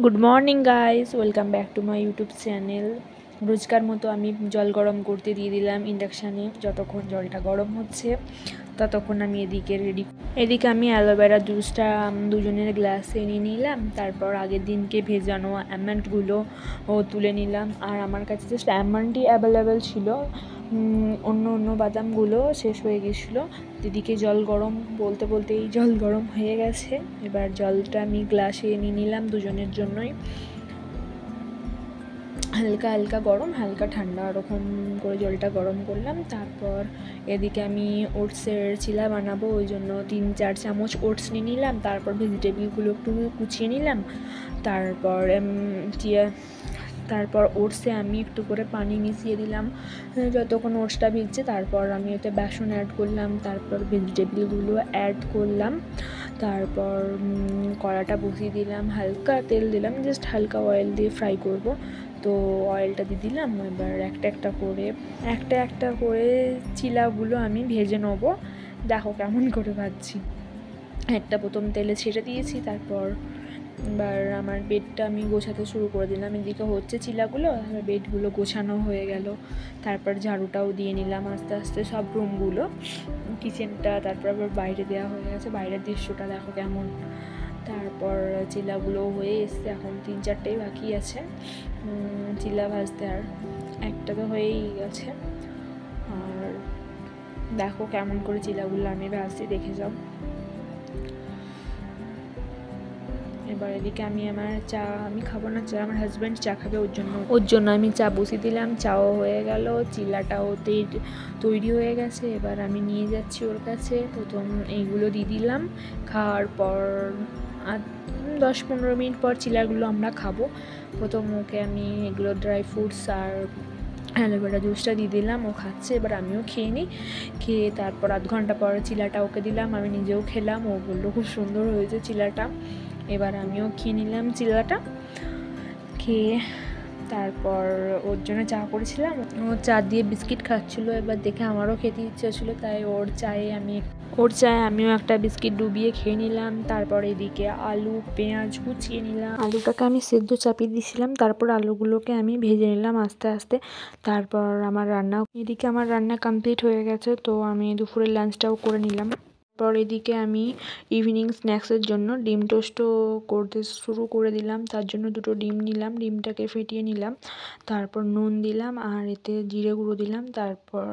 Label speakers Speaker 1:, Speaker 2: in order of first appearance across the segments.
Speaker 1: Good morning guys, welcome back to my YouTube channel. রোজকার মতো আমি জল গরম করতে দিয়ে দিলাম ইন্ডাকশানে। যতক্ষণ জলটা গরম হচ্ছে ততক্ষণ আমি এদিকে আমি অ্যালোভেরা জুসটা দুজনের গ্লাসে নিয়ে নিলাম। তারপর আগের দিনকে ভেজানো অ্যামান্ডগুলো তুলে নিলাম। আর আমার কাছে জাস্ট অ্যামান্ডই অ্যাভেলেবেল ছিল, অন্য বাদামগুলো শেষ হয়ে গেছিলো। দিদিকে জল গরম বলতে বলতেই জল গরম হয়ে গেছে। এবার জলটা আমি গ্লাসে নিয়ে নিলাম দুজনের জন্যই। হালকা হালকা গরম, হালকা ঠান্ডা, ওরকম করে জলটা গরম করলাম। তারপর এদিকে আমি ওটসের চিলা বানাবো, ওই জন্য 3-4 চামচ ওটস নিয়ে নিলাম। তারপর ভেজিটেবলগুলো একটু কুচিয়ে নিলাম। তারপর ওটসে আমি একটু করে পানি মিশিয়ে দিলাম যতক্ষণ ওটসটা ভিজছে। তারপর আমি ওতে বেসন অ্যাড করলাম, তারপর ভেজিটেবলগুলো অ্যাড করলাম। তারপর কড়াটা বসিয়ে দিলাম, হালকা তেল দিলাম, জাস্ট হালকা অয়েল দিয়ে ফ্রাই করব। তো অয়েলটা দিয়ে দিলাম। এবার একটা একটা করে চিলাগুলো আমি ভেজে নেব। দেখো কেমন করে ভাজছি। একটা প্রথম তেলে ছেড়ে দিয়েছি। তারপর এবার আমার বেডটা আমি গোছাতে শুরু করে দিলাম। এদিকে হচ্ছে চিলাগুলো, আর বেডগুলো গোছানো হয়ে গেল। তারপর ঝাড়ুটাও দিয়ে নিলাম আস্তে আস্তে সব রুমগুলো, কিচেনটা। তারপর আবার বাইরে দেওয়া হয়ে গেছে, বাইরের দৃশ্যটা দেখো কেমন। তারপর চিলাগুলো হয়ে এসছে, এখন 3-4টেই বাকি আছে চিলা ভাজতে। আর একটা তো হয়েই গেছে। আর দেখো কেমন করে চিলাগুলো আমি ভাজতে, দেখে যাও। এবার এদিকে আমি আমি খাবো না চা, আমার হাজব্যান্ড চা খাবে, ওর জন্য আমি চা বসিয়ে দিলাম। চাও হয়ে গেল, চিলাটাও তৈরি হয়ে গেছে। এবার আমি নিয়ে যাচ্ছি ওর কাছে। প্রথম এইগুলো দিয়ে দিলাম। খাওয়ার পর 10-15 মিনিট পর চিলাগুলো আমরা খাবো। প্রথম ওকে আমি এগুলো ড্রাই ফ্রুটস আর অ্যালোভেরা জুসটা দিয়ে দিলাম, ও খাচ্ছে। এবার আমিও খেয়ে নিই। খেয়ে তারপর আধ ঘন্টা পর চিলাটা ওকে দিলাম, আমি নিজেও খেলাম। ও বললো খুব সুন্দর হয়েছে চিলাটা। এবার আমিও খেয়ে নিলাম চিলাটা। খেয়ে তারপর ওর জন্য চা করেছিলাম, ও চা দিয়ে বিস্কিট খাচ্ছিলো। এবার দেখে আমারও খেতে ইচ্ছে ছিল, তাই ওর চায়ে আমিও একটা বিস্কিট ডুবিয়ে খেয়ে নিলাম। তারপর এদিকে আলু পেঁয়াজ কুচিয়ে নিলাম, আলুটাকে আমি সেদ্ধ চাপিয়ে দিয়েছিলাম। তারপর আলুগুলোকে আমি ভেজে নিলাম আস্তে আস্তে। তারপর আমার রান্না কমপ্লিট হয়ে গেছে। তো আমি দুপুরের লাঞ্চটাও করে নিলাম। পর এদিকে আমি ইভিনিং স্ন্যাক্সের জন্য ডিম টোস্টও করতে শুরু করে দিলাম। তার জন্য 2টো ডিম নিলাম, ডিমটাকে ফেটিয়ে নিলাম। তারপর নুন দিলাম আর এতে জিরে গুঁড়ো দিলাম। তারপর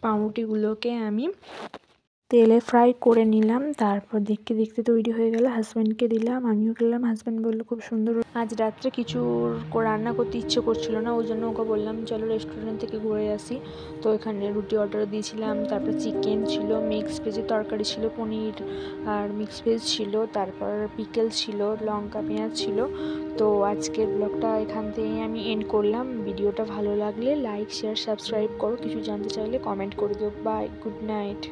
Speaker 1: পাউরুটিগুলোকে আমি তেলে ফ্রাই করে নিলাম। তারপর দেখতে দেখতে তৈরি হয়ে গেল। হাজব্যান্ডকে দিলাম, আমিও খেলাম। হাজব্যান্ড বললো খুব সুন্দর। আজ রাত্রে কিছু রান্না করতে ইচ্ছে করছিল না, ওই জন্য ওকে বললাম চলো রেস্টুরেন্ট থেকে ঘুরে আসি। তো এখানে রুটি অর্ডার দিয়েছিলাম। তারপর চিকেন ছিল, মিক্স ভেজের তরকারি ছিল, পনির আর মিক্স ভেজ ছিল, তারপর পিকেল ছিল, লঙ্কা পেঁয়াজ ছিল। তো আজকের ব্লগটা এখান থেকে আমি এন্ড করলাম। ভিডিওটা ভালো লাগলে লাইক শেয়ার সাবস্ক্রাইব করো। কিছু জানতে চাইলে কমেন্ট করে দিও। Bye, good night.